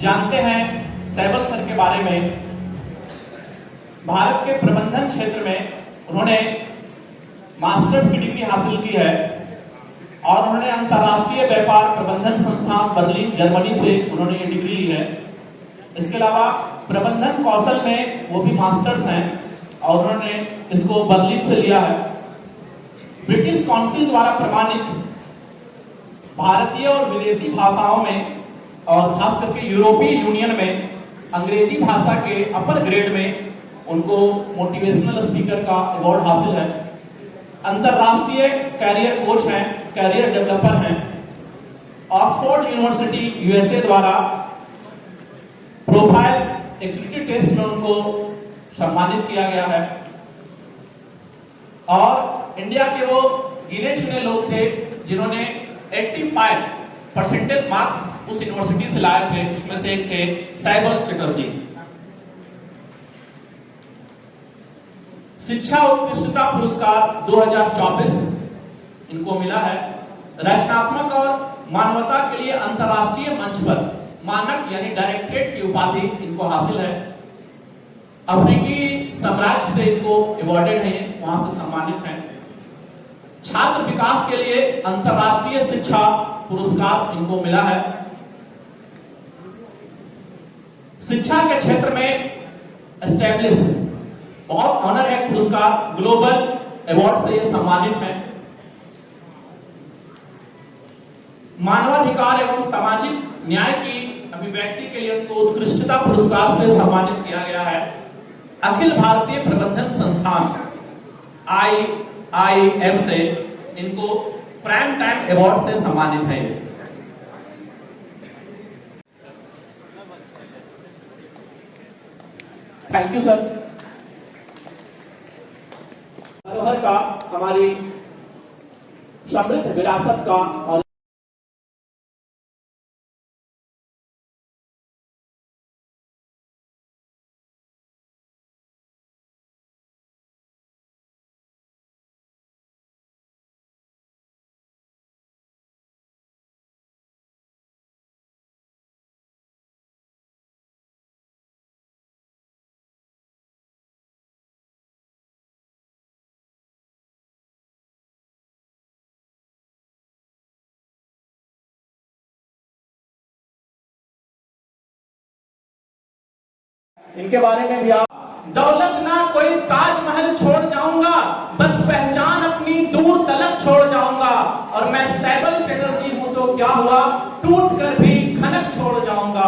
जानते हैं सहगल सर के बारे में। भारत के प्रबंधन क्षेत्र में उन्होंने मास्टर्स की डिग्री हासिल की है और उन्होंने अंतर्राष्ट्रीय व्यापार प्रबंधन संस्थान बर्लिन जर्मनी से उन्होंने ये डिग्री ली है। इसके अलावा प्रबंधन कौशल में वो भी मास्टर्स हैं और उन्होंने इसको बर्लिन से लिया है। ब्रिटिश काउंसिल द्वारा प्रमाणित भारतीय और विदेशी भाषाओं में और खास करके यूरोपीय यूनियन में अंग्रेजी भाषा के अपर ग्रेड में उनको मोटिवेशनल स्पीकर का अवार्ड हासिल है। अंतरराष्ट्रीय कैरियर कोच हैं, कैरियर डेवलपर हैं। ऑक्सफोर्ड यूनिवर्सिटी यूएसए द्वारा प्रोफाइल एग्जीक्यूटिव टेस्ट में उनको सम्मानित किया गया है और इंडिया के वो गिने चुने लोग थे जिन्होंने 85% मार्क्स उस यूनिवर्सिटी से लाए थे। उसमें से एक थे सहगल चटर्जी। शिक्षा उत्कृष्टता पुरस्कार 2024 इनको मिला है। रचनात्मक और मानवता के लिए अंतर्राष्ट्रीय मंच पर मानक यानी डायरेक्टरेट की उपाधि इनको हासिल है। अफ्रीकी साम्राज्य से इनको अवॉर्डेड है, वहां से सम्मानित हैं। छात्र विकास के लिए अंतर्राष्ट्रीय शिक्षा पुरस्कार इनको मिला है। शिक्षा के क्षेत्र में एस्टैब्लिश बहुत ऑनर है पुरस्कार, ग्लोबल अवार्ड से ये सम्मानित हैं। मानवाधिकार एवं सामाजिक न्याय की अभिव्यक्ति के लिए उनको उत्कृष्टता पुरस्कार से सम्मानित किया गया है। अखिल भारतीय प्रबंधन संस्थान IIM से इनको प्राइम टाइम अवार्ड से सम्मानित है। Thank you sir. धरोहर का, हमारी समृद्ध विरासत का और इनके बारे में भी आप दौलत ना कोई ताजमहल छोड़ जाऊंगा, बस पहचान अपनी दूर तलक छोड़ जाऊंगा। और मैं सहगल चटर्जी हूं तो क्या हुआ, टूट कर भी खनक छोड़ जाऊंगा।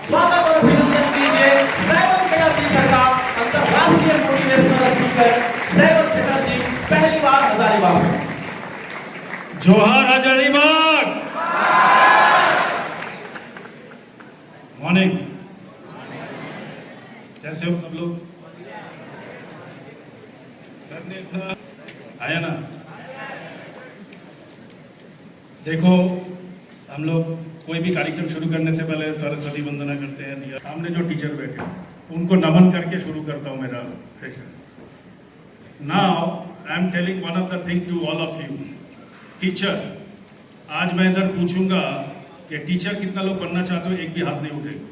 स्वागत और अभिनंदन कीजिए सहगल चटर्जी सर का, अंतरराष्ट्रीय मोटिवेशनल स्पीकर सहगल चटर्जी, पहली बार हजारीबाग में। जोहार हजारीबाग। मॉर्निंग, कैसे हो सब लोग? सर ने इतना आया ना। देखो, हम लोग कोई भी कार्यक्रम शुरू करने से पहले सरस्वती वंदना करते हैं। सामने जो टीचर बैठे उनको नमन करके शुरू करता हूँ मेरा session. Now I am telling one of the thing to all of you. Teacher, आज मैं इधर पूछूंगा कि टीचर कितना लोग बनना चाहते हो, एक भी हाथ नहीं उठेगा,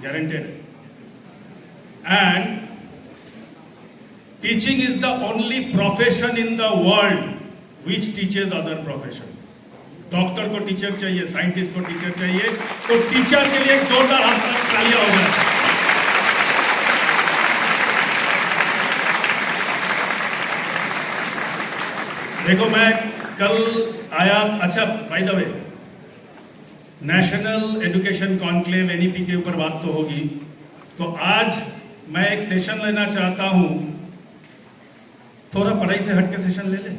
guaranteed. And teaching is the only profession in the world which teaches other profession. Doctor को टीचर चाहिए, साइंटिस्ट को टीचर चाहिए, तो टीचर के लिए एक जोरदार हाथ तालियां हो जाए। देखो, मैं कल आया, अच्छा by the way, national education conclave NEP के ऊपर बात तो होगी, तो आज मैं एक सेशन लेना चाहता हूं। थोड़ा पढ़ाई से हटके सेशन ले ले।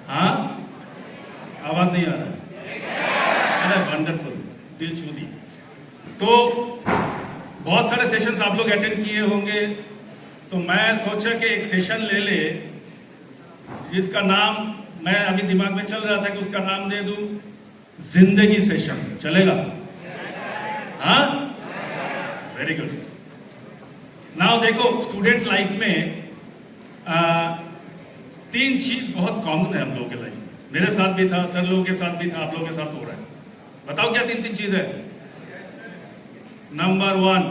हाँ, आवाज नहीं आ रहा है? अरे वंडरफुल, दिल छू दी। तो बहुत सारे सेशंस आप लोग अटेंड किए होंगे, तो मैं सोचा कि एक सेशन ले ले जिसका नाम मैं अभी दिमाग में चल रहा था कि उसका नाम दे दूं जिंदगी सेशन। चलेगा? हाँ, वेरी गुड। नाउ देखो, स्टूडेंट लाइफ में तीन चीज बहुत कॉमन है हम लोगों के लाइफ में। मेरे साथ भी था, सर लोगों के साथ भी था, आप लोगों के साथ हो रहा है। बताओ क्या तीन चीज है? नंबर 1,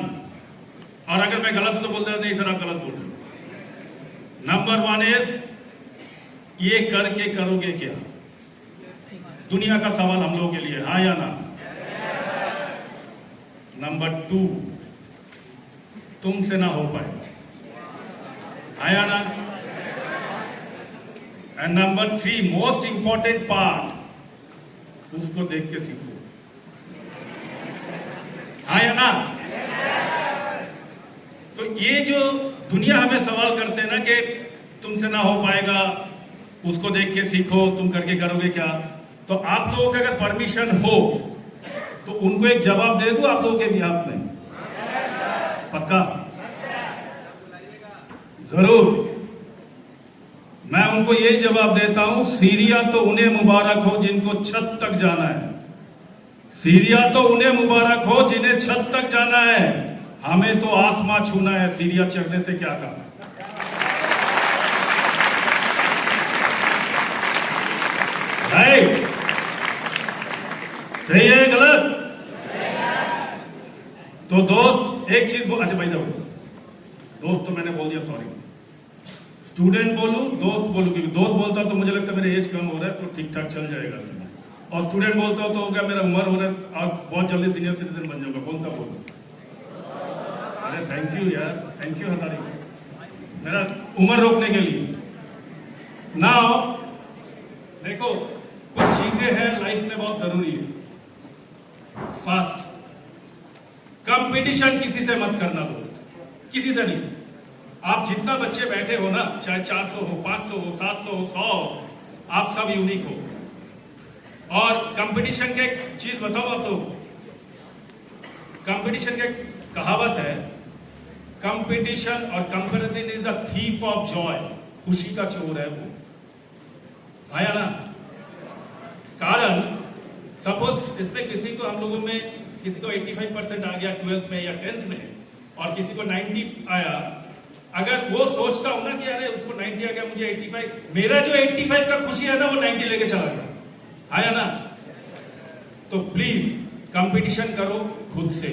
और अगर मैं गलत हूं तो बोलते नहीं सर आप गलत बोल रहे हो। नंबर 1 इज ये करके करोगे क्या? दुनिया का सवाल हम लोगों के लिए, हाँ या ना? नंबर 2, तुमसे ना हो पाए, हाँ या ना? And number 3, most important part, उसको देख के सीखो, हाँ या ना? तो ये जो दुनिया हमें सवाल करते हैं ना कि तुमसे ना हो पाएगा, उसको देख के सीखो, तुम करके करोगे क्या? तो आप लोगों का अगर परमिशन हो तो उनको एक जवाब दे दूं आप लोगों के बिहाफ में, पक्का? जरूर। मैं उनको यही जवाब देता हूं, सीरिया तो उन्हें मुबारक हो जिनको छत तक जाना है। सीरिया तो उन्हें मुबारक हो जिन्हें छत तक जाना है, हमें तो आसमां छूना है, सीरिया चढ़ने से क्या काम? राइट? सही है गलत? तो दोस्त एक चीज अच्छा भाई दोस्त तो मैंने बोल दिया, सॉरी। स्टूडेंट बोलूं दोस्त बोलूं? क्योंकि दोस्त बोलता तो मुझे लगता है मेरा एज कम हो रहा है तो ठीक ठाक चल जाएगा, और स्टूडेंट बोलता हो तो क्या मेरा उम्र हो रहा है और बहुत जल्दी सीनियर सिटीजन बन जाऊंगा, कौन सा बोलूं? अरे थैंक यू यार, थैंक यू हतारी मेरा उम्र रोकने के लिए। नाउ देखो कुछ चीजें हैं लाइफ में बहुत जरूरी है। फास्ट कंपटीशन किसी से मत करना दोस्त, किसी से नहीं। आप जितना बच्चे बैठे हो ना, चाहे 400 हो, 500 हो, 700 हो, 100 हो, आप सब यूनिक हो। और कंपटीशन के एक चीज बताओ आप लोग, कंपटीशन के कहावत है, कंपटीशन और comparison is the thief of Joy, खुशी का चोर है वो, आया ना? कारण सपोज इसमें किसी को हम लोगों में किसी को 85% आ गया 12th में या 10th में, और किसी को 90 आया, अगर वो सोचता हूं ना कि अरे उसको 90 आ गया मुझे 85, मेरा जो 85 का खुशी है ना वो 90 लेके चला गया, आया ना? तो प्लीज कंपटीशन करो खुद से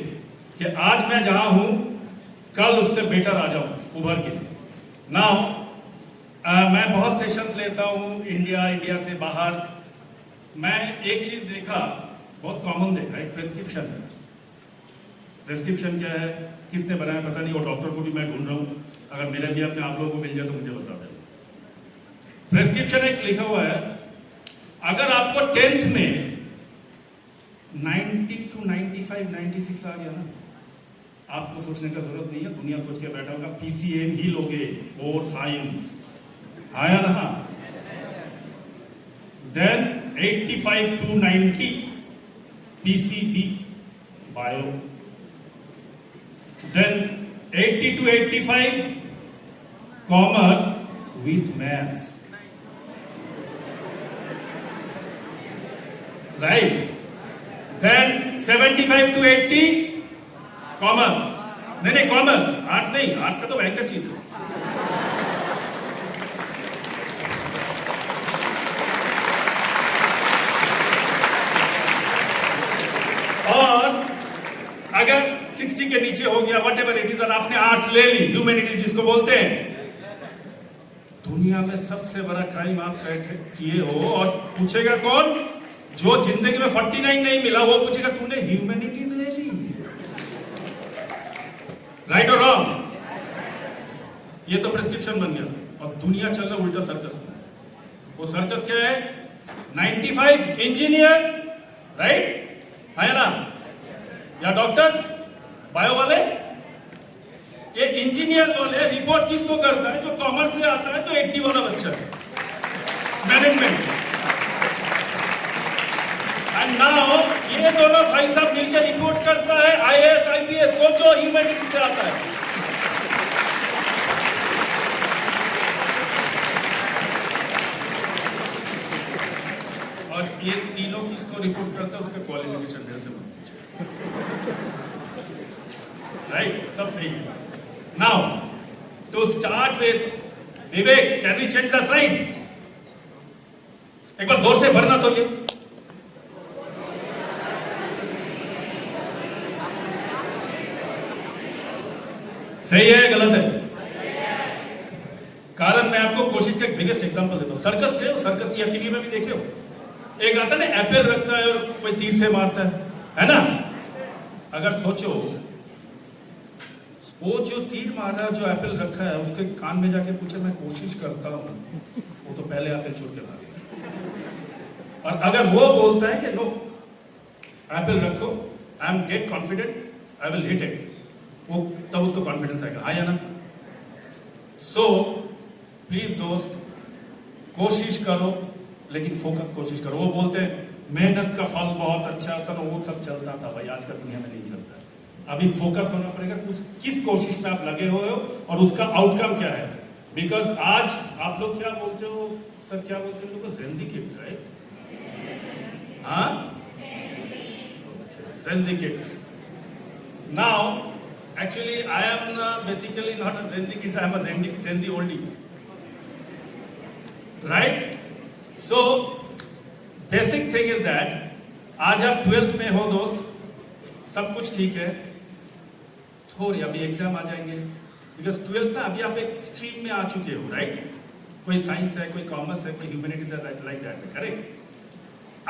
कि आज मैं जहां हूं कल उससे बेटर आ जाऊं उभर के। नाउ मैं बहुत सेशंस लेता हूं इंडिया से बाहर। मैं एक चीज देखा, बहुत कॉमन देखा, एक प्रेस्क्रिप्शन है। प्रेस्क्रिप्शन क्या है, किसने बनाया पता नहीं, और डॉक्टर को भी मैं ढूंढ रहा हूं, अगर मेरे भी अपने आप लोगों को मिल जाए तो मुझे बता दें। प्रेस्क्रिप्शन एक लिखा हुआ है, अगर आपको 10th में 90 to 95, 96 आ गया ना, आपको सोचने का जरूरत नहीं है, दुनिया सोच के बैठा होगा PCM ही लोगे और साइंस, आया ना? Then 85 to 90 PCB bio, then 80 to 85 commerce with maths, right? Then 75 to 80 commerce, नहीं कॉमर्स, आर्ट्स नहीं, आर्ट्स का तो भयंकर चीज है। और अगर 60 के नीचे हो गया वट एवर इट इज, और आपने आर्ट्स ले ली, ह्यूमैनिटीज जिसको बोलते हैं, दुनिया में सबसे बड़ा क्राइम आप किए हो, और पूछेगा कौन? जो जिंदगी में 49 नहीं मिला वो पूछेगा तूने ह्यूमैनिटीज ले ली, राइट और रॉन्ग? ये तो प्रेस्क्रिप्शन बन गया, और दुनिया चल रहा उल्टा सर्कस में। वो सर्कस क्या है? 95 इंजीनियर, राइट, है ना? या डॉक्टर, बायो वाले। ये इंजीनियर वाले रिपोर्ट किसको करता है? जो कॉमर्स से आता है, जो 80 वाला बच्चा है, मैनेजमेंट। एंड नाउ ये दोनों भाई साहब मिलकर रिपोर्ट करता है IAS IPS को, जो ह्यूमैनिटीज से आता है। और ये तीनों किसको रिपोर्ट करता है? उसका क्वालिफिकेशन मेरे से राइट, सब सही है। Now to start with Vivek, can we change the slide? एक बार जोर से भरना तो ये। सही है गलत है? कारण मैं आपको कोशिश का एक बिगेस्ट एग्जांपल देता हूं। सर्कस गए हो? सर्कस या टीवी में भी देखे हो? एक आता है ना, एप्पल रखता है और कोई तीर से मारता है ना? अगर सोचो वो जो तीर मार रहा है, जो एप्पल रखा है, उसके कान में जाके पूछे मैं कोशिश करता हूं, वो तो पहले एप्पल छूट के मारेगा। और अगर वो बोलता है कि नो एप्पल रखो, I am get confident, I will hit it, वो तब उसको कॉन्फिडेंस आएगा। हाँ या ना? सो प्लीज दोस्त, कोशिश करो लेकिन फोकस कोशिश करो। वो बोलते हैं मेहनत का फल बहुत अच्छा होता है, वो सब चलता था भाई, आज का दुनिया में नहीं चलता। अभी फोकस होना पड़ेगा किस कोशिश में आप लगे हुए हो और उसका आउटकम क्या है। बिकॉज आज आप लोग क्या बोलते हो सर, क्या बोलते हो? Gen Z kids, right? हाँ, gen Z kids. Now actually I am basically not a Gen Z kids, I am a Gen Z oldies, right? So basic thing is that आज आप 12th में हो दोस्त, सब कुछ ठीक है, थोड़ी अभी एग्जाम आ जाएंगे, बिकॉज 12th ना अभी आप एक स्ट्रीम में आ चुके हो, राइट? कोई साइंस है, कोई कॉमर्स है, कोई ह्यूमैनिटीज है, लाइक दैट, करेक्ट?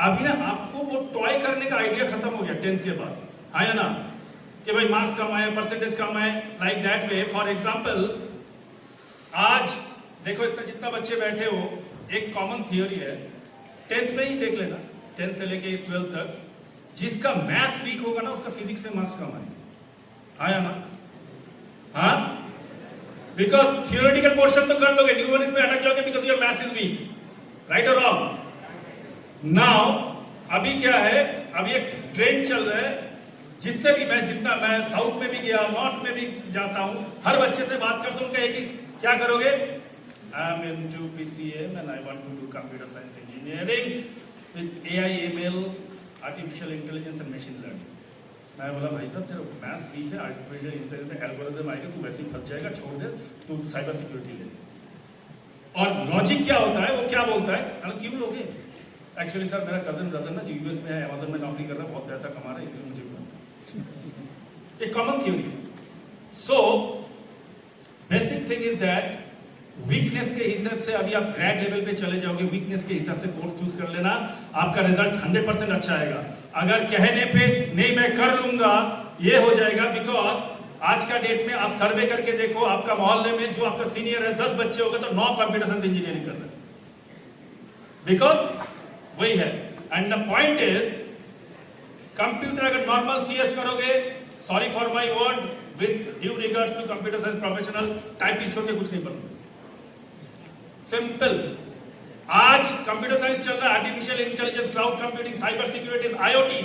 अभी ना आपको वो टॉय करने का आइडिया खत्म हो गया 10th के बाद, हाँ या ना? कि भाई मार्क्स कम आए, परसेंटेज कम आए, like that way. For example आज देखो इसमें जितना बच्चे बैठे हो, एक कॉमन थियोरी है, 10th में ही देख लेना, 10th से लेके 12th तक, जिसका मैथ्स वीक होगा ना उसका फिजिक्स में मार्क्स कम आएंगे, हाँ या ना? हाँ, बिकॉज थियोरेटिकल पोर्शन तो कर लोगे, न्यूमरिक्स में अटक जाओगे because your maths is weak, right और रॉन्ग? नाउ अभी क्या है, अभी एक ट्रेंड चल रहा है, जिससे भी मैं जितना, मैं साउथ में भी गया, नॉर्थ में भी जाता हूं, हर बच्चे से बात करता हूं, उनका एक ही क्या करोगे? I am into PCM and I want to do computer science engineering with AI, ML, artificial intelligence and machine learning. मैं बोला भाई साहब तेरा मैथ्स वीक है, आर्टिफिशियल इंटेलिजेंस में एल्गोरिथम आएगा, तू वैसे ही फंस जाएगा, छोड़ दे, तू साइबर सिक्योरिटी ले। और लॉजिक क्या होता है, वो क्या बोलता है, अरे क्यों लोगे? एक्चुअली सर मेरा कजन ब्रदर ना जो यूएस में है, अमेज़न में नौकरी कर रहा है, बहुत पैसा कमा रहा है, इसलिए मुझे a common theory. So basic thing is that weakness के हिसाब से अभी आप ग्रेड लेवल पे चले जाओगे, वीकनेस के हिसाब से कोर्स चूज कर लेना, आपका रिजल्ट 100% अच्छा आएगा। अगर कहने पे नहीं मैं कर लूंगा ये हो जाएगा, बिकॉज आज का डेट में आप सर्वे करके देखो, आपका मोहल्ले में जो आपका सीनियर है 10 बच्चे होंगे तो 9 कंप्यूटर साइंस इंजीनियरिंग कर रहे हैं, बिकॉज वही है। And the point is computer अगर नॉर्मल सीएस करोगे, sorry for my word, with due regards to computer science professional, type छोड़ के कुछ नहीं बनोगे, सिंपल। आज कंप्यूटर साइंस चल रहा है, artificial intelligence, cloud computing, cyber security, IoT,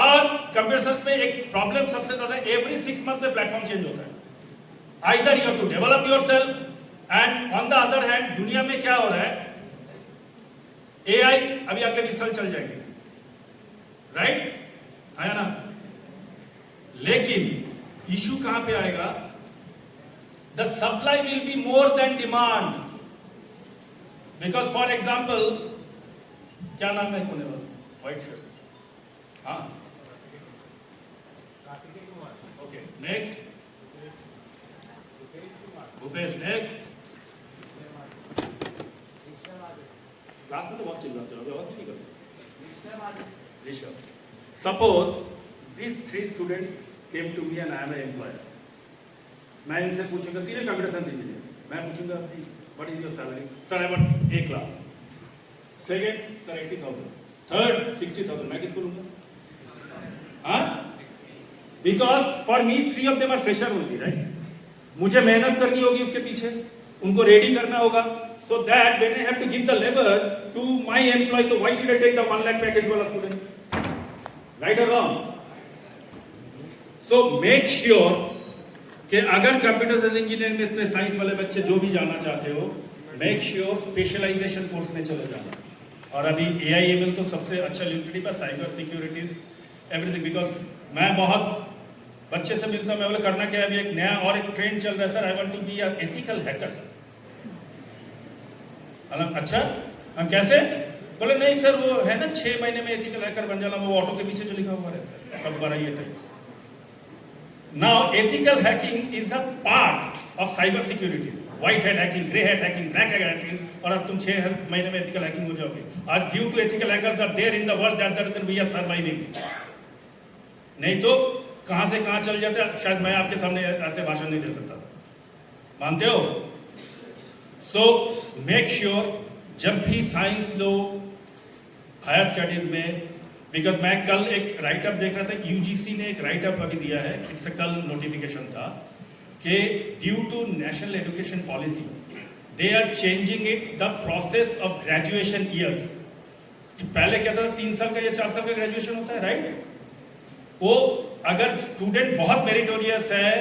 और कंप्यूटर साइंस में एक प्रॉब्लम सबसे ज्यादा, एवरी 6 मंथ में प्लेटफॉर्म चेंज होता है। Either you have to develop yourself, and on the other hand दुनिया में क्या हो रहा है, एआई अभी अगले 20 साल चल जाएंगे, राइट है ना? लेकिन इशू कहां पे आएगा, the supply will be more than demand, because for example, क्या नाम है कोने वाला, व्हाइट शर्ट, हाँ okay, next Bhupesh, next. Class में तो बहुत चिल्लाते हो, बहुत नहीं करते। Rishabh, suppose these 3 students came to me and I am an employer. मैं इनसे पूछूंगा, तीनों कंप्यूटर साइंस इंजीनियर, मैं पूछूंगा what is your salary, sir I want 1 lakh, second sir 80,000, third 60,000, मैं किसको लूंगा? हाँ, because for me 3 of them are fresher only, right? मुझे मेहनत करनी होगी उसके पीछे, उनको रेडी करना होगा, so that when I have to give the lever to my employee, so why should I take the 1 lakh package for a student, right or wrong? So make sure कि अगर कंप्यूटर साइंस इंजीनियरिंग में इसमें science वाले बच्चे जो भी जाना चाहते हो, मेक श्योर स्पेशलाइजेशन कोर्स में चले जाना। और अभी एआईएमएल तो सबसे अच्छा यूटिलिटी पर, साइबर सिक्योरिटीज, एवरीथिंग। बिकॉज मैं बहुत बच्चे से मिलता हूँ, मैं बोला करना क्या है, अभी एक नया और एक ट्रेंड चल रहा है, sir I want to be a ethical hacker. अच्छा, हम कैसे? बोले नहीं सर वो है ना 6 महीने में एथिकल हैकर बन जाना, वो ऑटो के पीछे जो लिखा हुआ रहता है, अब दोबारा ये type. Now, ethical hacking is a part of cyber security. White hat hacking, grey hat hacking, black hat hacking, और अब तुम 6 महीने में ethical hacking हो जाओगे. आज due to ethical hackers are there in the world, that's the reason we are surviving. नहीं तो कहाँ से कहाँ चल जाते हैं, शायद मैं आपके सामने ऐसे भाषण नहीं दे सकता. मानते हो? So make sure जब भी साइंस लो, हायर स्टडीज में, बिकॉज मैं कल एक राइटअप देख रहा था, यूजीसी ने एक राइटअप अभी दिया है, इट्स अ कल नोटिफिकेशन था कि due to national education policy they are changing it the process of graduation years. पहले क्या था, 3 साल का या 4 साल का ग्रेजुएशन होता है, राइट? वो अगर स्टूडेंट बहुत मेरिटोरियस है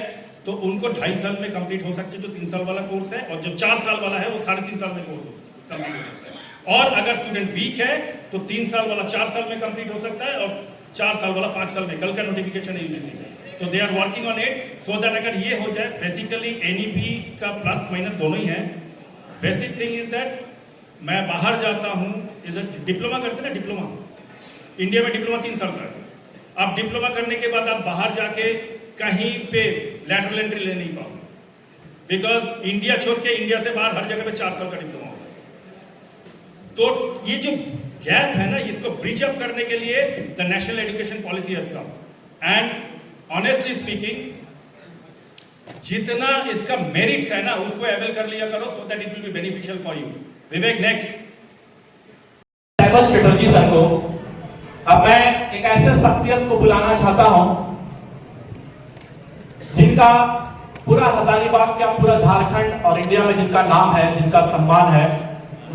तो उनको 2.5 साल में कंप्लीट हो सकते हैं, जो 3 साल वाला कोर्स है, और जो 4 साल वाला है वो 3.5 साल में कोर्स कंप्लीट हो सकता है. और अगर स्टूडेंट वीक है तो 3 साल वाला 4 साल में कंप्लीट हो सकता है, और 4 साल वाला 5 साल में. कल का नोटिफिकेशन है यूजीसी से. तो they are working on it so that अगर ये हो जाए, बेसिकली एनईपी का प्लस माइनस दोनों ही है. बेसिक थिंग इज दैट मैं बाहर जाता हूँ, डिप्लोमा करते ना, डिप्लोमा इंडिया में डिप्लोमा 3 साल का है. आप डिप्लोमा करने के बाद आप बाहर जाके कहीं पे लैटरल एंट्री ले नहीं पाओगे, बिकॉज इंडिया छोड़ के, इंडिया से बाहर हर जगह पे 4 साल का डिप्लोमा होता है. तो ये जो गैप है ना, इसको ब्रिज अप करने के लिए the national education policy has come. And honestly speaking, जितना इसका मेरिट्स है ना, उसको अवेल कर लिया करो, so that it will be beneficial for you. Vivek, next. Cyber Chatterjee sir को अब मैं एक ऐसे शख्सियत को बुलाना चाहता हूं जिनका पूरा हजारीबाग का, पूरा झारखंड और इंडिया में जिनका नाम है, जिनका सम्मान है.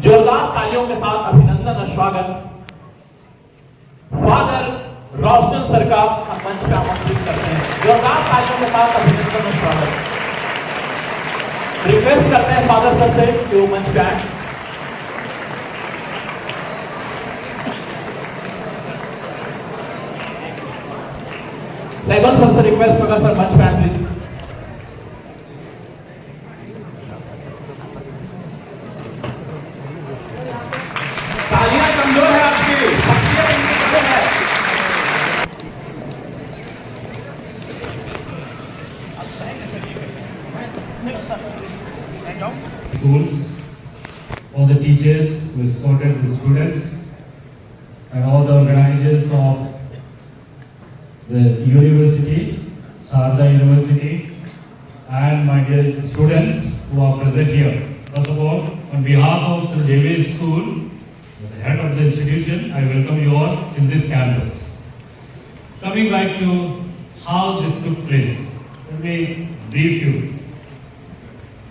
जोरदार तालियों के साथ अभिनंदन और स्वागत फादर रोशनल सर का हम मंच पे आमंत्रित करते हैं. जोरदार तालियों के साथ अभिनंदन और स्वागत. रिक्वेस्ट करते हैं फादर सर से कि वो मंच पे आए. सैगल सर से रिक्वेस्ट होगा, सर मंच पे आए प्लीज. तालियां कमजोर है आपकी, शख्सियत इनकी कमजोर है. Schools, all the teachers who escorted the students, and all the organizers of the university, Sharda University, and my dear students who are present here. First of all, on behalf of St. David's School, as the head of the institution, I welcome you all in this campus. Coming back to how this took place, let me brief you.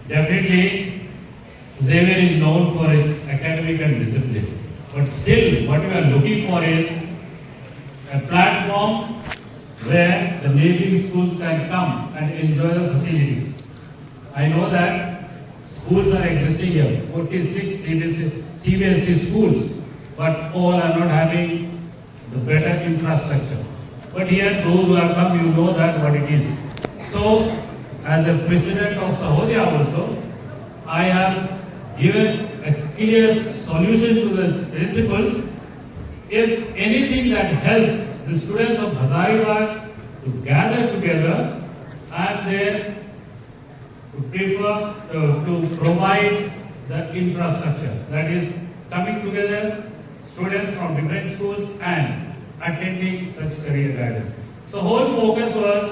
Definitely, Xavier is known for its academic and discipline, but still what we are looking for is a platform where the neighboring schools can come and enjoy the facilities. I know that schools are existing here, 46 CBSE schools, but all are not having the better infrastructure. But here, those who have come, you know that what it is. So, as a president of Sahodaya also, I have given a clear solution to the principals. If anything that helps the students of Hazaribagh to gather together and then to prefer to provide the infrastructure, that is coming together students from different schools and attending such career guidance. So whole focus was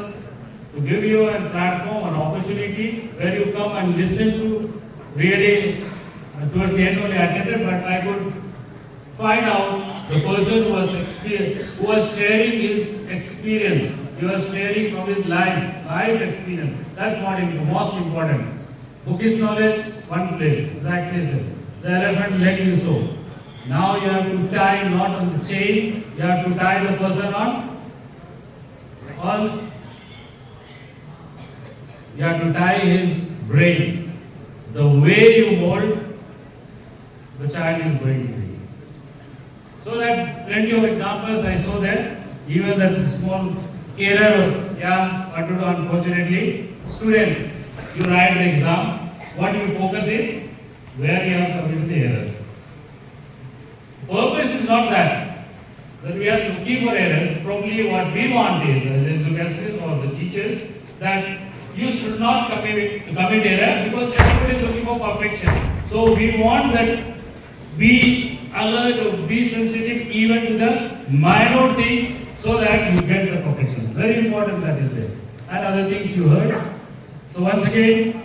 to give you a platform, an opportunity where you come and listen to really, towards the end only I attended, but I could find out the person who was sharing his experience. He was sharing from his life experience. That's what is most important. Bookish knowledge, one place, exactly sir. The elephant leg you saw. Now you have to tie not on the chain, you have to tie the person on you have to tie his brain. The way you mold, the child is going to be. So that plenty of examples I saw there, even that small error was, what to do unfortunately. Students, you write the exam, what your focus is, where you have committed the error. Purpose is not that we are looking for errors. Probably what we want is, as educators or the teachers, that you should not commit error because everybody is looking for perfection. So we want that be alert or be sensitive even to the minor things so that you get the perfection. Very important that is there. And other things you heard. So once again,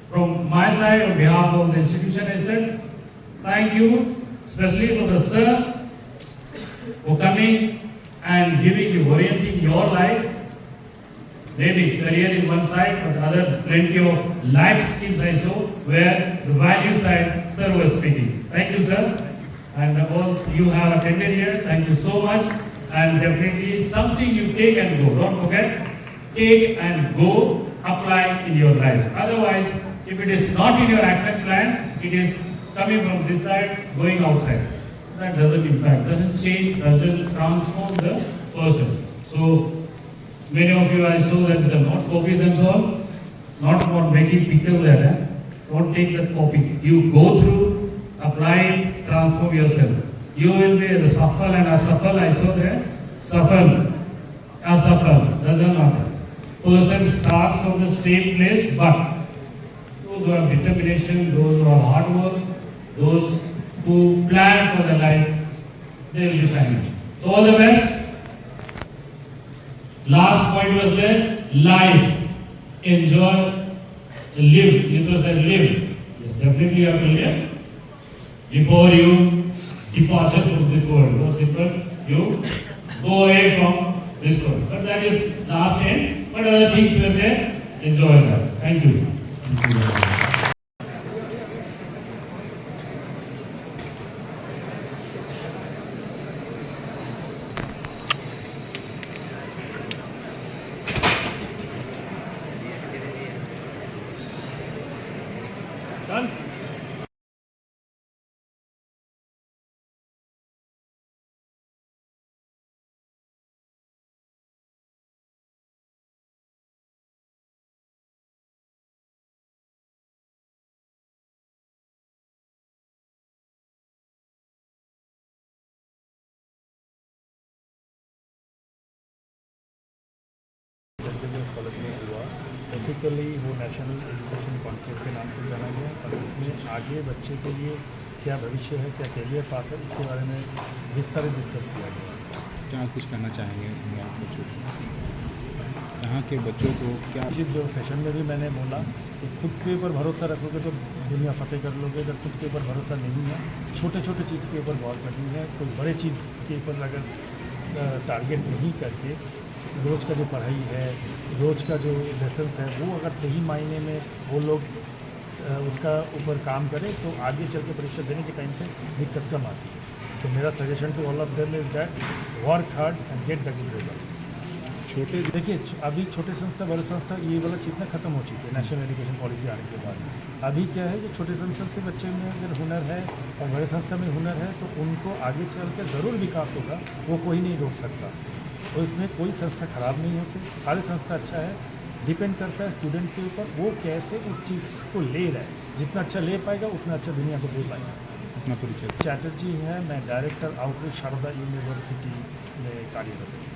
from my side, on behalf of the institution, I said, thank you, especially for the sir, for coming and giving you, orienting your life. Maybe career is one side, but other plenty of life skills I saw where the value side, sir was speaking. Thank you, sir. And all you have attended here, thank you so much. And definitely something you take and go. Don't forget, take and go, apply in your life. Otherwise, if it is not in your action plan, it is coming from this side, going outside. That doesn't impact, doesn't change, doesn't transform the person. So many of you I saw that with the not copies and so on, not about making pickle there. Don't take that copy. You go through, apply it, transform yourself. You will be the safal and asafal. I saw there. Safal, asafal, doesn't matter. Person starts from the same place, but those who have determination, those who have hard work, those who plan for their life, they will be shining. So all the best. Last point was there, life. Enjoy, live. It was there, live. Yes, definitely you have to live before you departure from this world. No simple, you go away from this world. But that is last end. But other things were there, enjoy that. Thank you. Thank you. Done? Intelligence college में हुआ। Basically वो national education conclave के नाम से जाना गया और इसमें आगे बच्चे के लिए क्या भविष्य है, क्या कैरियर पाथ है, इसके बारे में विस्तारित डिस्कस किया गया। क्या कुछ करना चाहेंगे यहाँ के बच्चों को? क्या जो सेशन में भी मैंने बोला कि खुद के ऊपर भरोसा रखोगे तो दुनिया फतेह कर लोगे। अगर खुद के ऊपर भरोसा नहीं है, छोटे छोटे चीज़ के ऊपर बहुत कठिन है। कोई बड़े चीज़ के ऊपर अगर टारगेट नहीं करके रोज़ का जो पढ़ाई है, रोज़ का जो लेसन है, वो अगर सही मायने में वो लोग उसका ऊपर काम करें तो आगे चल के परीक्षा देने के टाइम पे दिक्कत कम आती है। तो मेरा suggestion to all of them is that work hard and get the good result. छोटे देखिए अभी छोटे संस्था बड़े संस्था ये वाला चीज़ ना खत्म हो चुकी है नेशनल एजुकेशन पॉलिसी आने के बाद। अभी क्या है कि छोटे संस्था से बच्चे में अगर हुनर है और बड़े संस्था में हुनर है तो उनको आगे चल कर ज़रूर विकास होगा, वो कोई नहीं रोक सकता। और इसमें कोई संस्था खराब नहीं होती, सारे संस्था अच्छा है। डिपेंड करता है स्टूडेंट के ऊपर वो कैसे उस चीज़ को ले रहा है। जितना अच्छा ले पाएगा उतना अच्छा दुनिया को दे पाएगा। अपना परिचय। चैटर्जी है, मैं डायरेक्टर आउटरीच शारदा यूनिवर्सिटी में कार्यरत हूँ।